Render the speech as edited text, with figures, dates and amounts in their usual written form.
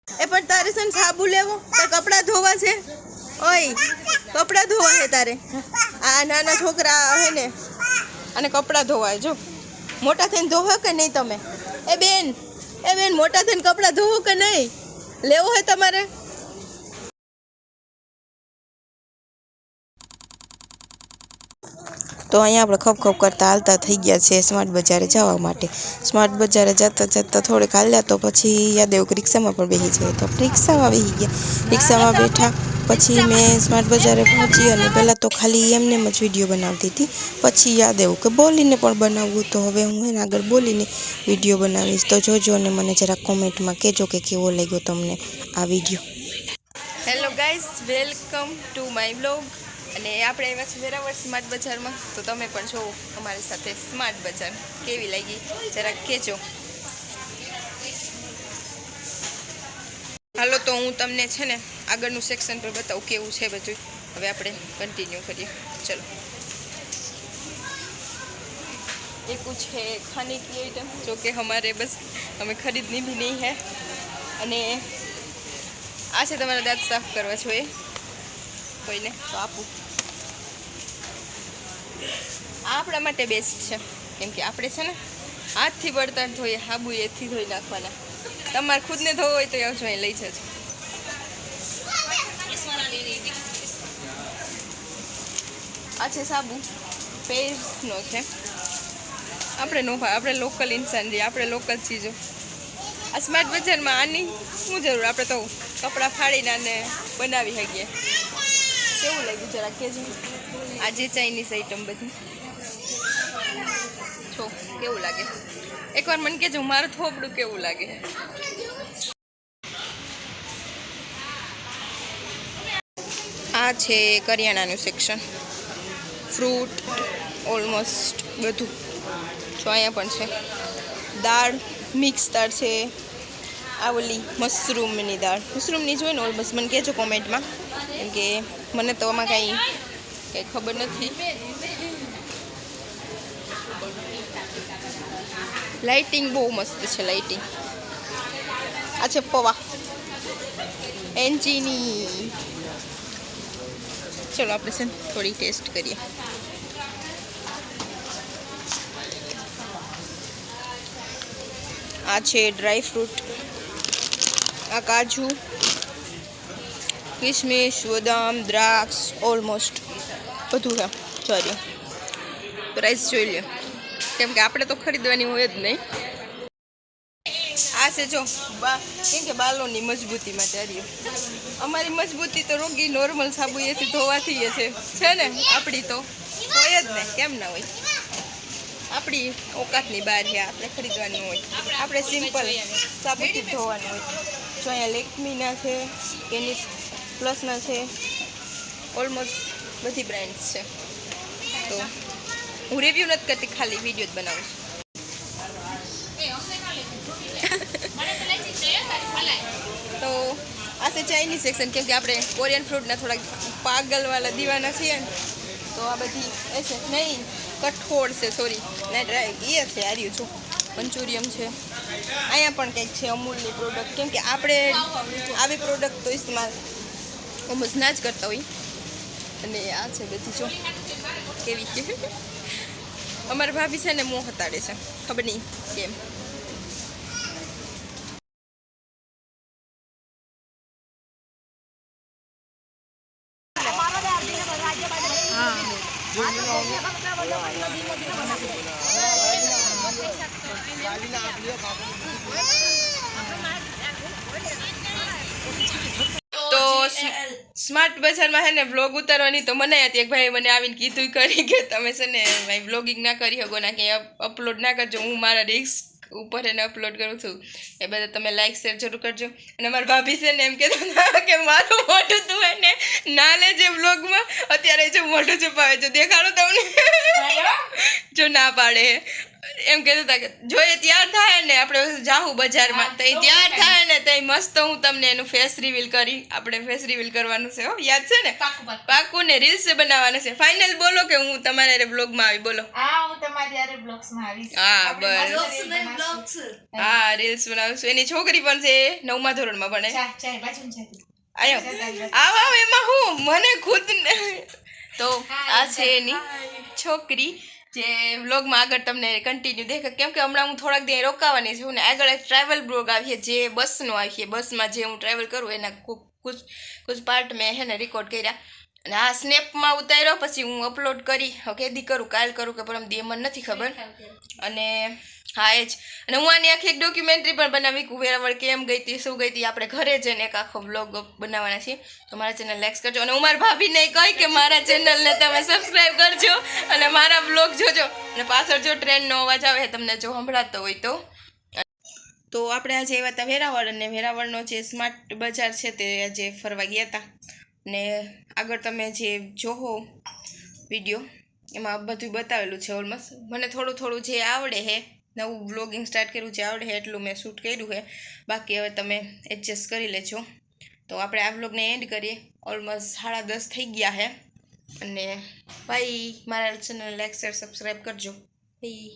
એ પણ તારે છે ને સાબુ લેવો તારે કપડાં ધોવા છે ઓય કપડાં ધોવા છે તારે આ નાના છોકરા હે ને અને કપડાં ધોવાય જો મોટા થઈને ધોવો કે નહીં તમે એ બેન મોટા થઈને કપડાં ધોવો કે નહીં લેવો હોય તમારે તો અહીંયા આપણે ખપ ખપ કરતા હાલતા થઈ ગયા છે સ્માર્ટ બજારે જવા માટે સ્માર્ટ બજારે જતા થોડેક હાલ્યા તો પછી યાદેવ રિક્ષામાં પણ બેસી જાય તો રિક્ષામાં બેસી ગયા રિક્ષામાં બેઠા પછી મેં સ્માર્ટ બજારે પહોંચી અને પહેલાં તો ખાલી એમને જ વિડીયો બનાવતી હતી પછી યાદ આવ્યું કે બોલીને પણ બનાવવું તો હવે હું એને આગળ બોલીને વિડીયો બનાવીશ તો જોજો અને મને જરા કોમેન્ટમાં કહેજો કે કેવો લાગ્યો તમને આ video hello guys welcome to my blog અને આપણે આવ્યા છીએ વેરાવળ સ્માર્ટ બજારમાં તો તમે પણ જો અમારી સાથે સ્માર્ટ બજાર કેવી લાગી જરાક કહેજો હાલો તો હું તમને છે ને આગળનું સેક્શન પર બતાવું કેવું છે બધું હવે આપણે કન્ટિન્યુ કરીએ ચલો ये कुछ है खाने की आइटम जो कि हमारे बस हमें खरीदनी भी नहीं है અને આ છે તમારા દાંત સાફ કરવા જોઈએ કોઈને તો આપું આ આપણા માટે બેસ્ટ છે કેમ કે આપણે છે ને હાથથી બળતણ ધોઈએ હાબુ એથી ધોઈ નાખવાના તમારે ખુદને ધોવો હોય તો આવજો અહીં લઈ જજો આ છે સાબુ પેસ્ટનો છે આપણે લોકલ ઇન્સાન છીએ આપણે લોકલ ચીજો આ સ્માર્ટ બજારમાં આની શું જરૂર આપણે તો કપડાં ફાડીને આને બનાવી શકીએ કેવું લાગ્યું જરા કહેજો આજે ચાઇનીઝ આઈટમ બધી છો કેવું લાગે એકવાર મને કહેજો મારું થોબડું કેવું લાગે આ છે કરિયાણાનું સેક્શન ફ્રૂટ ઓલમોસ્ટ બધું જો અહીંયા પણ છે દાળ મિક્સ દાળ છે આ ઓલી મશરૂમની દાળ મશરૂમની જોઈએ ને ઓલમોસ્ટ મને કહેજો કોમેન્ટમાં કેમ કે મને તો આમાં કંઈ ખબર નથી લાઇટિંગ બહુ મસ્ત છે લાઇટિંગ આ છે પૌવા એન્જીની ચલો આપણે છે ને થોડી ટેસ્ટ કરીએ આ છે ડ્રાય ફ્રૂટ આ કાજુ કિશમિશ બદામ દ્રાક્ષ ઓલમોસ્ટ બધું છે સોરી પ્રાઇસ જોઈ લ્યો કેમ કે આપણે તો ખરીદવાની હોય જ નહીં આ છે જો કેમ કે બાલોની મજબૂતી માટે આવ્યો અમારી મજબૂતી તો રોગી નોર્મલ સાબુ એથી ધોવાથી છે ને આપણી તો હોય જ ને કેમ ના હોય આપણી ઓકાતની બહાર છે આપણે ખરીદવાનું હોય આપણે સિમ્પલ સાબુથી ધોવાનું હોય જો અહીંયા લેક્મીના છે કેનિસ પ્લસના છે ઓલમોસ્ટ બધી બ્રાન્ડ્સ છે તો હું રિવ્યૂ નથી કરતી ખાલી વિડીયો જ બનાવું છું તો આ છે ચાઇનીઝ સેક્શન કેમ કે આપણે કોરિયન ફ્રૂટના થોડાક પાગલવાળા દીવાના છીએ ને તો આ બધી એ છે નહીં કઠોળ છે સોરી ના ડ્રાય એ છે આર્યું છું મંચુરિયમ છે અહીંયા પણ કંઈક છે અમૂલની પ્રોડક્ટ કેમ કે આપણે આવી પ્રોડક્ટ તો ઇસ્તેમાલ ઓલમોસ્ટ ના જ કરતા હોય અને આ છે બધી જો કેવી છે અમારા ભાભી છે ને મોં હતાડે છે ખબર નહીં કેમ તો સ્માર્ટ બજારમાં છે ને વ્લોગ ઉતારવાની તો મને હતી એક ભાઈ મને આવીને કીધું કરી કે તમે છે ને ભાઈ વ્લોગિંગ ના કરી શકો ના કે અપલોડ ના કરજો હું મારા રિસ્ક ઉપર એને અપલોડ કરું છું એ બધા તમે લાઈક શેર જરૂર કરજો અને મારા ભાભી છે ને એમ કહેતા કે મારું મોઢું તું એને ના લેજે વ્લોગમાં અત્યારે જો મોઢું છુપાવે છે દેખાડો તમને જો ના પાડે એમ કહેતા હતા કે જોઈએ તૈયાર થાય ને આપણે જાહું બજારમાં તો એ તૈયાર થાય ને તો મસ્ત હું તમને એનું ફેસ રિવીલ કરી આપણે ફેસ રિવીલ કરવાનું છે હો યાદ છે ને પાકું ને રીલ્સ બનાવવાનું છે ફાઇનલ બોલો કે હું તમારે બ્લોગમાં આવી બોલો હું તમારી યારે બ્લોગ્સમાં આવીશ હા બસ હા રીલ્સ બનાવશું એની છોકરી પણ છે 9મા ધોરણમાં ભણે ચાય બાજુ છે આયો આવ એમાં હું મને ખુદ તો આ છે એની છોકરી જે વ્લોગમાં આગળ તમને કન્ટિન્યુ દેખે કેમ કે હમણાં હું થોડાક દી રોકાવાની છું ને આગળ એક ટ્રાવેલ બ્લોગ આવીએ જે બસનો આવીએ બસમાં જે હું ટ્રાવેલ કરું એના કુછ પાર્ટ મેં હે ને રેકોર્ડ કર્યા અને આ સ્નેપમાં ઉતાર્યો પછી હું અપલોડ કરી કેદી કરું કાલ કરું કે પરમ દી મને નથી ખબર અને હા એ જ અને હું આની આખી એક ડોક્યુમેન્ટરી પણ બનાવી કે વેરાવળ કેમ ગઈ હતી શું ગઈ હતી આપણે ઘરે જઈને એક આખો વ્લોગ બનાવવાના છીએ તો મારા ચેનલ લાઈક કરજો અને હું મારા ભાભીને કહી કે મારા ચેનલને તમે સબસ્ક્રાઈબ કરજો અને મારા વ્લોગ જોજો અને પાછળ જો ટ્રેનનો અવાજ આવે તમને જો સંભળાતો હોય તો આપણે આજે આવ્યા હતા વેરાવળ અને વેરાવળનો જે સ્માર્ટ બજાર છે તે આજે ફરવા ગયા હતા ને આગળ તમે જે જોહો વિડીયો એમાં બધું બતાવેલું છે ઓલમોસ્ટ મને થોડું જે આવડે છે નવું વ્લોગિંગ સ્ટાર્ટ કર્યું છે આવડે છે એટલું મેં શૂટ કર્યું છે બાકી હવે તમે એડજસ્ટ કરી લેજો તો આપણે આ વ્લોગને એન્ડ કરીએ ઓલમોસ્ટ 10:30 થઈ ગયા છે અને ભાઈ મારા ચેનલ લાઈક શેર સબસ્ક્રાઈબ કરજો ભાઈ